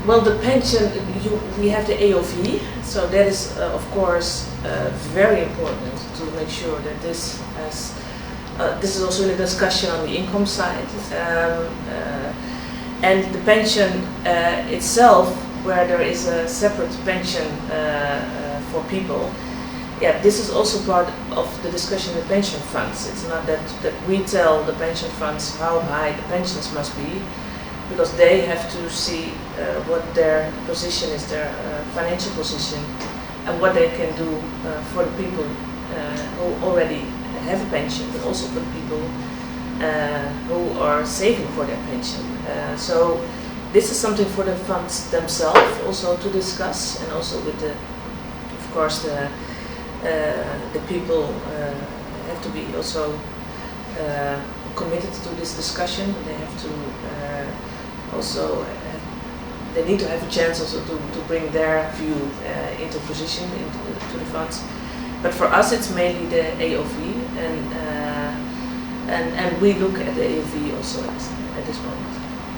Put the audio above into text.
Well, the pension, we have the AOV, so that is of course very important to make sure that this is also in a discussion on the income side, and the pension itself, where there is a separate pension for people. Yeah, this is also part of the discussion in pension funds. It's not that we tell the pension funds how high the pensions must be, because they have to see what their position is, their financial position, and what they can do for the people who already have a pension, but also for the people who are saving for their pension. So this is something for the funds themselves also to discuss, and also with of course, the people have to be also committed to this discussion. They have to they need to have a chance also to bring their view into position into the funds. But for us, it's mainly the AOV, and we look at the AOV also at this moment.